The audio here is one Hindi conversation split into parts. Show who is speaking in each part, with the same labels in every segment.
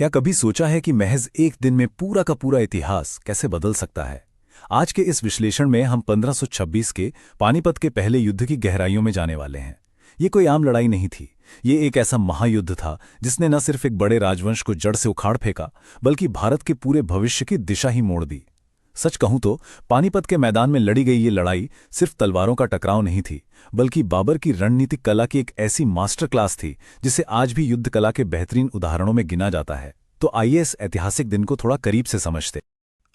Speaker 1: क्या कभी सोचा है कि महज एक दिन में पूरा का पूरा इतिहास कैसे बदल सकता है? आज के इस विश्लेषण में हम 1526 के पानीपत के पहले युद्ध की गहराइयों में जाने वाले हैं। ये कोई आम लड़ाई नहीं थी। ये एक ऐसा महायुद्ध था जिसने न सिर्फ एक बड़े राजवंश को जड़ से उखाड़ फेंका, बल्कि भारत के पूरे भविष्य की दिशा ही मोड़ दी। सच कहूं तो पानीपत के मैदान में लड़ी गई ये लड़ाई सिर्फ तलवारों का टकराव नहीं थी, बल्कि बाबर की रणनीतिक कला की एक ऐसी मास्टर क्लास थी जिसे आज भी युद्ध कला के बेहतरीन उदाहरणों में गिना जाता है। तो आइए इस ऐतिहासिक दिन को थोड़ा करीब से समझते।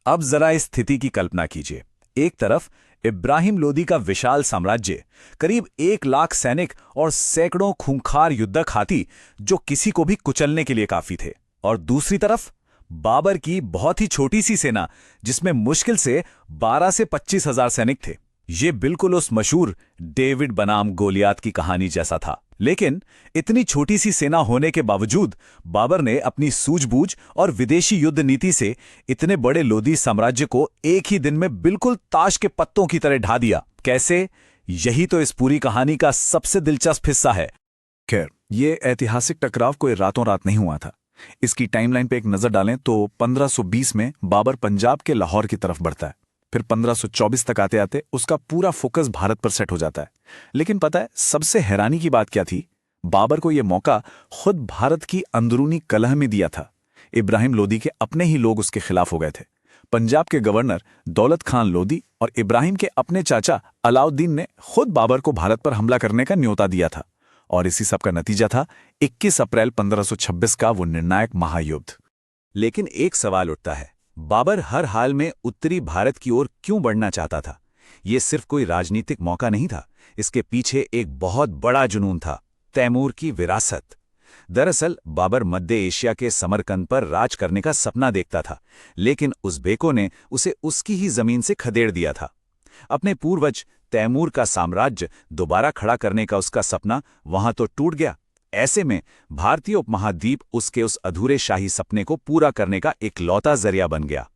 Speaker 2: अब जरा इस स्थिति की कल्पना कीजिए। एक तरफ इब्राहिम लोदी का विशाल साम्राज्य, करीब 1 लाख सैनिक और सैकड़ों खूंखार युद्धक हाथी जो किसी को भी कुचलने के लिए काफी थे, और दूसरी तरफ बाबर की बहुत ही छोटी सी सेना जिसमें मुश्किल से 12 से 25 हजार सैनिक थे। ये बिल्कुल उस मशहूर डेविड बनाम गोलियात की कहानी जैसा था। लेकिन इतनी छोटी सी सेना होने के बावजूद बाबर ने अपनी सूझबूझ और विदेशी युद्ध नीति से इतने बड़े लोदी साम्राज्य को एक ही दिन में बिल्कुल ताश के पत्तों की तरह ढा दिया। कैसे? यही तो इस पूरी कहानी का सबसे दिलचस्प हिस्सा है।
Speaker 3: खैर, ये ऐतिहासिक टकराव कोई रातों रात नहीं हुआ था। इसकी टाइमलाइन पे एक नजर डालें तो 1520 में बाबर पंजाब के लाहौर की तरफ बढ़ता है। फिर 1524 तक आते आते उसका पूरा फोकस भारत पर सेट हो जाता है। लेकिन पता है सबसे हैरानी की बात क्या थी? बाबर को यह मौका खुद भारत की अंदरूनी कलह में दिया था। इब्राहिम लोदी के अपने ही लोग उसके खिलाफ हो गए थे। पंजाब के गवर्नर दौलत खान लोदी और इब्राहिम के अपने चाचा अलाउद्दीन ने खुद बाबर को भारत पर हमला करने का न्योता दिया था, और इसी सब का नतीजा था 21 अप्रैल 1526 का वो निर्णायक महायुद्ध।
Speaker 2: लेकिन एक सवाल उठता है, बाबर हर हाल में उत्तरी भारत की ओर क्यों बढ़ना चाहता था? ये सिर्फ कोई राजनीतिक मौका नहीं था, इसके पीछे एक बहुत बड़ा जुनून था, तैमूर की विरासत। दरअसल बाबर मध्य एशिया के समरकंद पर राज करने का सपना देखता था, लेकिन उज़्बेकों ने उसे उसकी ही जमीन से खदेड़ दिया था। अपने पूर्वज तैमूर का साम्राज्य दोबारा खड़ा करने का उसका सपना वहां तो टूट गया। ऐसे में भारतीय उपमहाद्वीप उसके उस अधूरे शाही सपने को पूरा करने का इकलौता जरिया बन गया।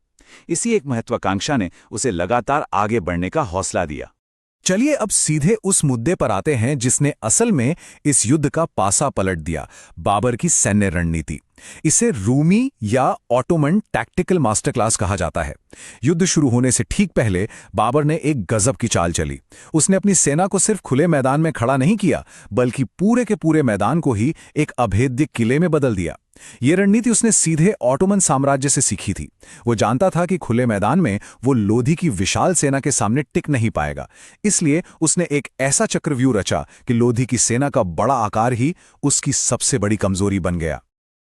Speaker 2: इसी एक महत्वाकांक्षा ने उसे लगातार आगे बढ़ने का हौसला दिया।
Speaker 1: चलिए अब सीधे उस मुद्दे पर आते हैं जिसने असल में इस युद्ध का पासा पलट दिया, बाबर की सैन्य रणनीति। इसे रूमी या ऑटोमन टैक्टिकल मास्टर क्लास कहा जाता है। युद्ध शुरू होने से ठीक पहले बाबर ने एक गजब की चाल चली। उसने अपनी सेना को सिर्फ खुले मैदान में खड़ा नहीं किया, बल्कि पूरे के पूरे मैदान को ही एक अभेद्य किले में बदल दिया। ये रणनीति उसने सीधे ऑटोमन साम्राज्य से सीखी थी। वो जानता था कि खुले मैदान में वो लोधी की विशाल सेना के सामने टिक नहीं पाएगा, इसलिए उसने एक ऐसा चक्रव्यूह रचा कि लोधी की सेना का बड़ा आकार ही उसकी सबसे बड़ी कमजोरी बन गया।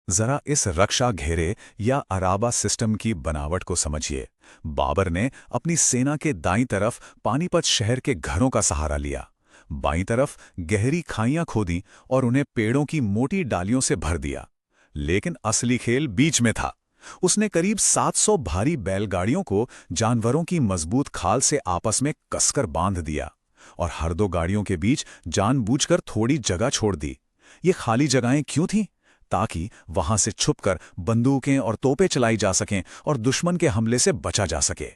Speaker 3: जरा इस रक्षा घेरे या अराबा सिस्टम की बनावट को समझिए। बाबर ने अपनी सेना के दाईं तरफ पानीपत शहर के घरों का सहारा लिया, बाईं तरफ गहरी खाइयां खोदी और उन्हें पेड़ों की मोटी डालियों से भर दिया। लेकिन असली खेल बीच में था। उसने करीब 700 भारी बैलगाड़ियों को जानवरों की मजबूत खाल से आपस में कसकर बांध दिया, और हर दो गाड़ियों के बीच जानबूझकर थोड़ी जगह छोड़ दी। ये खाली जगहें क्यों थीं? ताकि वहां से छुपकर बंदूकें और तोपें चलाई जा सकें और दुश्मन के हमले से बचा जा सके।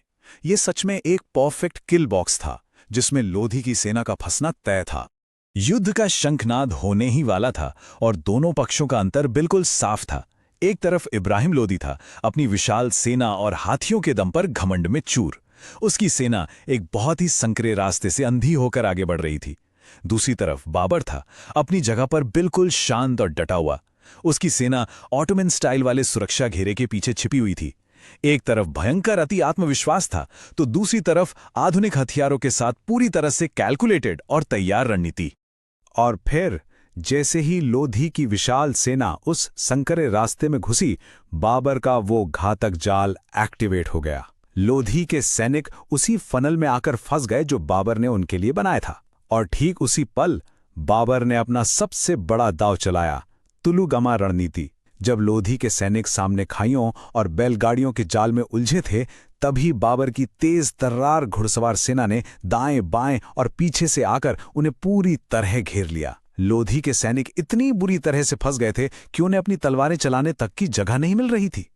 Speaker 3: ये सच में एक परफेक्ट किल बॉक्स था जिसमें लोधी की सेना का फंसना तय था।
Speaker 1: युद्ध का शंखनाद होने ही वाला था और दोनों पक्षों का अंतर बिल्कुल साफ था। एक तरफ इब्राहिम लोदी था, अपनी विशाल सेना और हाथियों के दम पर घमंड में चूर। उसकी सेना एक बहुत ही संकरे रास्ते से अंधी होकर आगे बढ़ रही थी। दूसरी तरफ बाबर था, अपनी जगह पर बिल्कुल शांत और डटा हुआ। उसकी सेना ऑटोमन स्टाइल वाले सुरक्षा घेरे के पीछे छिपी हुई थी। एक तरफ भयंकर अति आत्मविश्वास था, तो दूसरी तरफ आधुनिक हथियारों के साथ पूरी तरह से कैलकुलेटेड और तैयार रणनीति। और फिर जैसे ही लोधी की विशाल सेना उस संकरे रास्ते में घुसी, बाबर का वो घातक जाल एक्टिवेट हो गया। लोधी के सैनिक उसी फनल में आकर फंस गए जो बाबर ने उनके लिए बनाया था। और ठीक उसी पल बाबर ने अपना सबसे बड़ा दांव चलाया, तुलुगमा रणनीति। जब लोधी के सैनिक सामने खाइयों और बैलगाड़ियों के जाल में उलझे थे, तभी बाबर की तेज तर्रार घुड़सवार सेना ने दाएं बाएं और पीछे से आकर उन्हें पूरी तरह घेर लिया। लोधी के सैनिक इतनी बुरी तरह से फंस गए थे कि उन्हें अपनी तलवारें चलाने तक की जगह नहीं मिल रही थी।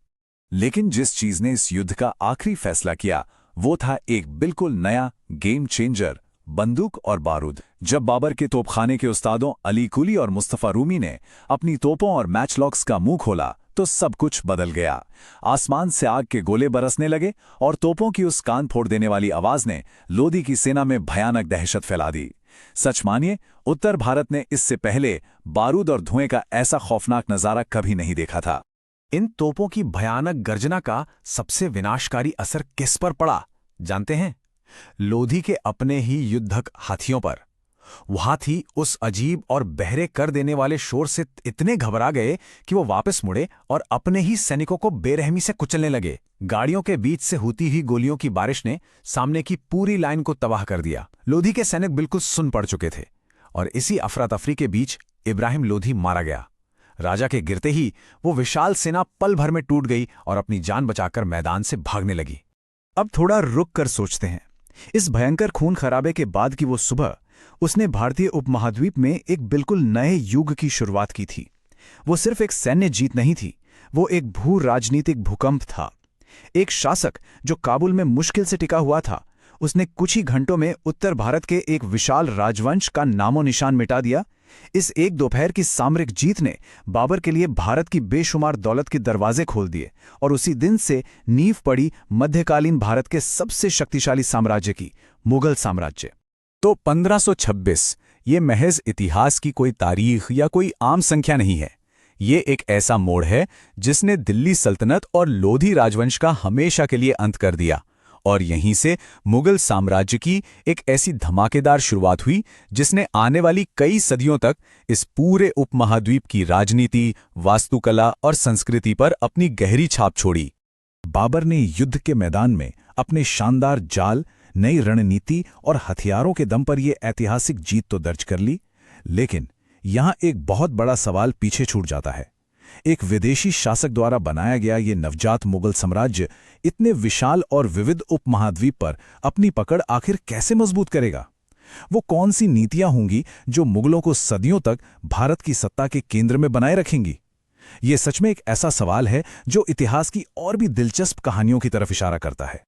Speaker 3: लेकिन जिस चीज ने इस युद्ध का आखिरी फैसला किया वो था एक बिल्कुल नया गेम चेंजर, बंदूक और बारूद। जब बाबर के तोपखाने के उस्तादों अली कुली और मुस्तफा रूमी ने अपनी तोपों और मैचलॉक्स का मुंह खोला,
Speaker 2: तो सब कुछ बदल गया। आसमान से आग के गोले बरसने लगे और तोपों की उस कान फोड़ देने वाली आवाज ने लोदी की सेना में भयानक दहशत फैला दी। सच मानिए, उत्तर भारत ने इससे पहले बारूद और धुएं का ऐसा खौफनाक नजारा कभी नहीं देखा था।
Speaker 3: इन तोपों की भयानक गर्जना का सबसे विनाशकारी असर किस पर पड़ा जानते हैं? लोधी के अपने ही युद्धक हाथियों पर। वो हाथी उस अजीब और बहरे कर देने वाले शोर से इतने घबरा गए कि वो वापस मुड़े और अपने ही सैनिकों को बेरहमी से कुचलने लगे। गाड़ियों के बीच से होती हुई गोलियों की बारिश ने सामने की पूरी लाइन को तबाह कर दिया। लोधी के सैनिक बिल्कुल सुन पड़ चुके थे और इसी अफरा तफरी के बीच इब्राहिम लोधी मारा गया। राजा के गिरते ही वो विशाल सेना पल भर में टूट गई और अपनी जान बचाकर मैदान से भागने लगी।
Speaker 2: अब थोड़ा रुक कर सोचते हैं। इस भयंकर खून खराबे के बाद की वो सुबह, उसने भारतीय उपमहाद्वीप में एक बिल्कुल नए युग की शुरुआत की थी। वो सिर्फ एक सैन्य जीत नहीं थी, वो एक भू राजनीतिक भूकंप था। एक शासक जो काबुल में मुश्किल से टिका हुआ था, उसने कुछ ही घंटों में उत्तर भारत के एक विशाल राजवंश का नामो निशान मिटा दिया। इस एक दोपहर की सामरिक जीत ने बाबर के लिए भारत की बेशुमार दौलत के दरवाजे खोल दिए और उसी दिन से नींव पड़ी मध्यकालीन भारत के सबसे शक्तिशाली साम्राज्य की, मुगल साम्राज्य।
Speaker 1: तो 1526 ये महज इतिहास की कोई तारीख या कोई आम संख्या नहीं है। ये एक ऐसा मोड़ है जिसने दिल्ली सल्तनत और लोधी राजवंश का हमेशा के लिए अंत कर दिया, और यहीं से मुगल साम्राज्य की एक ऐसी धमाकेदार शुरुआत हुई जिसने आने वाली कई सदियों तक इस पूरे उपमहाद्वीप की राजनीति, वास्तुकला और संस्कृति पर अपनी गहरी छाप छोड़ी। बाबर ने युद्ध के मैदान में अपने शानदार जाल, नई रणनीति और हथियारों के दम पर यह ऐतिहासिक जीत तो दर्ज कर ली, लेकिन यहां एक बहुत बड़ा सवाल पीछे छूट जाता है। एक विदेशी शासक द्वारा बनाया गया ये नवजात मुगल साम्राज्य इतने विशाल और विविध उपमहाद्वीप पर अपनी पकड़ आखिर कैसे मजबूत करेगा? वो कौन सी नीतियां होंगी जो मुगलों को सदियों तक भारत की सत्ता के केंद्र में बनाए रखेंगी? ये सच में एक ऐसा सवाल है जो इतिहास की और भी दिलचस्प कहानियों की तरफ इशारा करता है।